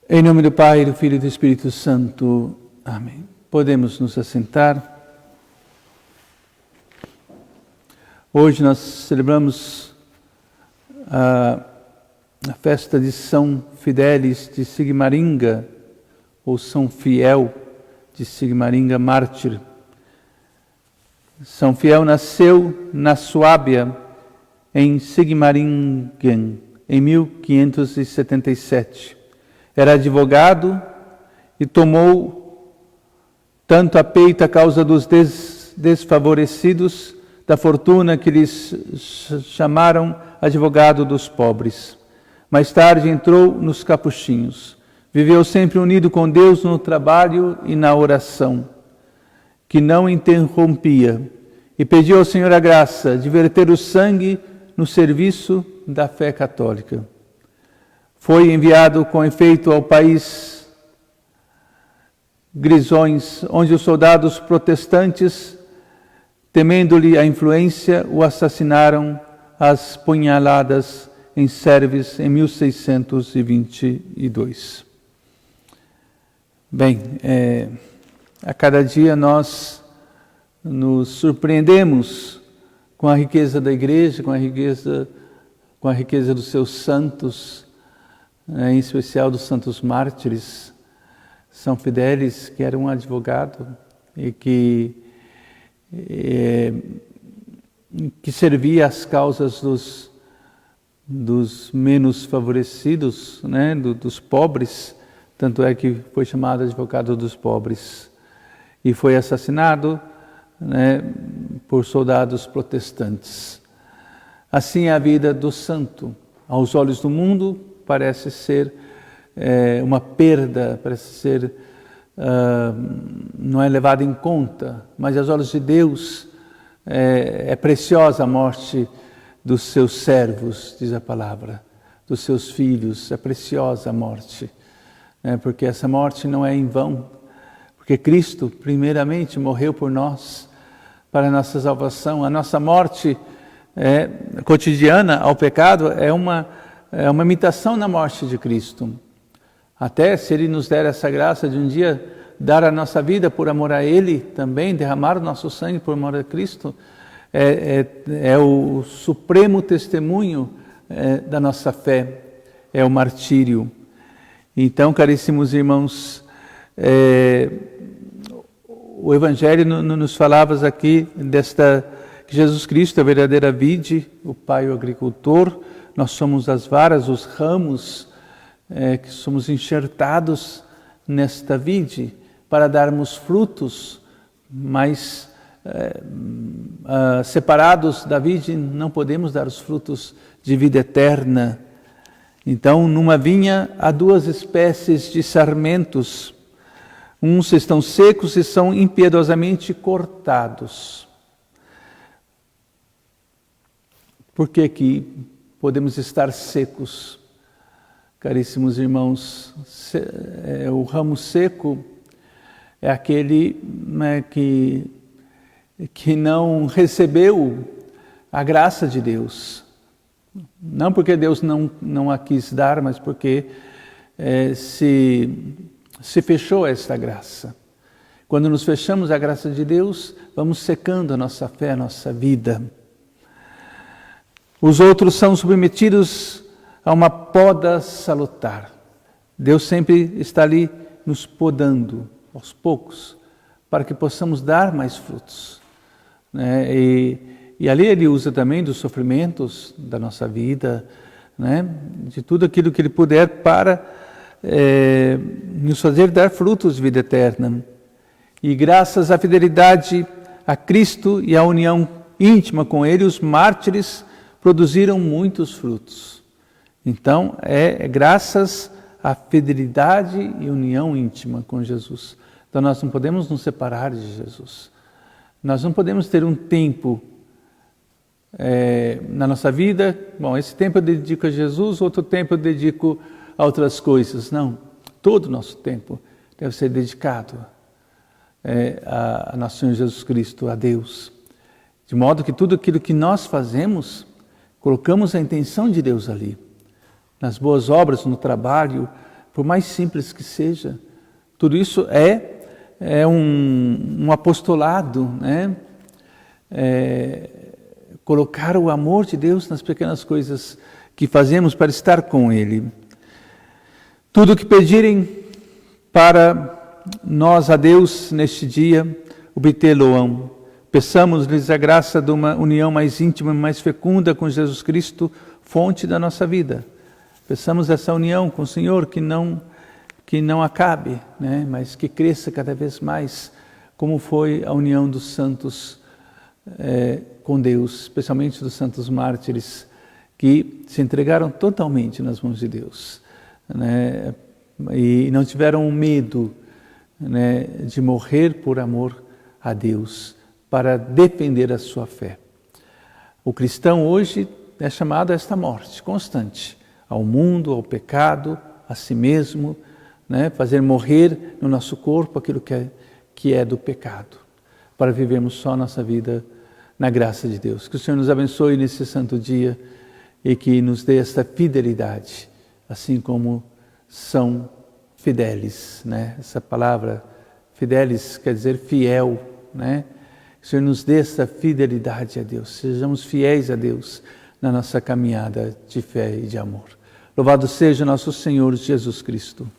Em nome do Pai, do Filho e do Espírito Santo. Amém. Podemos nos assentar. Hoje nós celebramos a festa de São Fidélis de Sigmaringa, ou São Fiel de Sigmaringa, mártir. São Fiel nasceu na Suábia, em Sigmaringen, em 1577. Era advogado e tomou tanto a peito a causa dos desfavorecidos da fortuna que lhes chamaram advogado dos pobres. Mais tarde entrou nos capuchinhos. Viveu sempre unido com Deus no trabalho e na oração, que não interrompia, e pediu ao Senhor a graça de verter o sangue no serviço da fé católica. Foi enviado com efeito ao país Grisões, onde os soldados protestantes, temendo-lhe a influência, o assassinaram às punhaladas em Serves em 1622. Bem, a cada dia nós nos surpreendemos com a riqueza da Igreja, com a riqueza dos seus santos, em especial dos santos mártires. São Fidélis, que era um advogado e que servia às causas dos menos favorecidos, né, dos pobres, tanto é que foi chamado advogado dos pobres, e foi assassinado, né, por soldados protestantes. Assim é a vida do santo. Aos olhos do mundo parece ser uma perda, parece ser, não é levado em conta, mas aos olhos de Deus é preciosa a morte dos seus servos, diz a palavra, dos seus filhos, é preciosa a morte, porque essa morte não é em vão, porque Cristo primeiramente morreu por nós, para a nossa salvação. A nossa morte cotidiana ao pecado é uma imitação na morte de Cristo. Até se Ele nos der essa graça de um dia dar a nossa vida por amor a Ele também, derramar o nosso sangue por amor a Cristo, é o supremo testemunho da nossa fé, é o martírio. Então, caríssimos irmãos, o Evangelho nos falava aqui que Jesus Cristo é a verdadeira vide, o Pai o agricultor, nós somos as varas, os ramos, que somos enxertados nesta vide para darmos frutos, mas separados da vide não podemos dar os frutos de vida eterna. Então, numa vinha há duas espécies de sarmentos, uns estão secos e são impiedosamente cortados. Por que podemos estar secos, caríssimos irmãos? O ramo seco é aquele, né, que não recebeu a graça de Deus. Não porque Deus não a quis dar, mas porque se fechou esta graça. Quando nos fechamos à graça de Deus, vamos secando a nossa fé, a nossa vida. Os outros são submetidos a uma poda salutar. Deus sempre está ali nos podando, aos poucos, para que possamos dar mais frutos, né? E ali Ele usa também dos sofrimentos da nossa vida, né? De tudo aquilo que Ele puder para nos fazer dar frutos de vida eterna. E graças à fidelidade a Cristo e à união íntima com Ele, os mártires produziram muitos frutos. Então, graças à fidelidade e união íntima com Jesus. Então, nós não podemos nos separar de Jesus. Nós não podemos ter um tempo na nossa vida, bom, esse tempo eu dedico a Jesus, outro tempo eu dedico a outras coisas. Não, todo o nosso tempo deve ser dedicado a nosso Senhor Jesus Cristo, a Deus. De modo que tudo aquilo que nós fazemos, colocamos a intenção de Deus ali. Nas boas obras, no trabalho, por mais simples que seja. Tudo isso é um apostolado, né? Colocar o amor de Deus nas pequenas coisas que fazemos para estar com Ele. Tudo o que pedirem para nós a Deus neste dia, obtê-lo-ão. Peçamos-lhes a graça de uma união mais íntima e mais fecunda com Jesus Cristo, fonte da nossa vida. Peçamos essa união com o Senhor que não acabe, né? Mas que cresça cada vez mais, como foi a união dos santos com Deus, especialmente dos santos mártires, que se entregaram totalmente nas mãos de Deus, né? E não tiveram medo, né, de morrer por amor a Deus, para defender a sua fé. O cristão hoje é chamado a esta morte constante, ao mundo, ao pecado, a si mesmo, né, fazer morrer no nosso corpo aquilo que é do pecado, para vivermos só a nossa vida na graça de Deus. Que o Senhor nos abençoe nesse santo dia e que nos dê esta fidelidade, assim como são fidelis, né? Essa palavra fidelis quer dizer fiel, né? Que o Senhor nos dê essa fidelidade a Deus, sejamos fiéis a Deus na nossa caminhada de fé e de amor. Louvado seja nosso Senhor Jesus Cristo.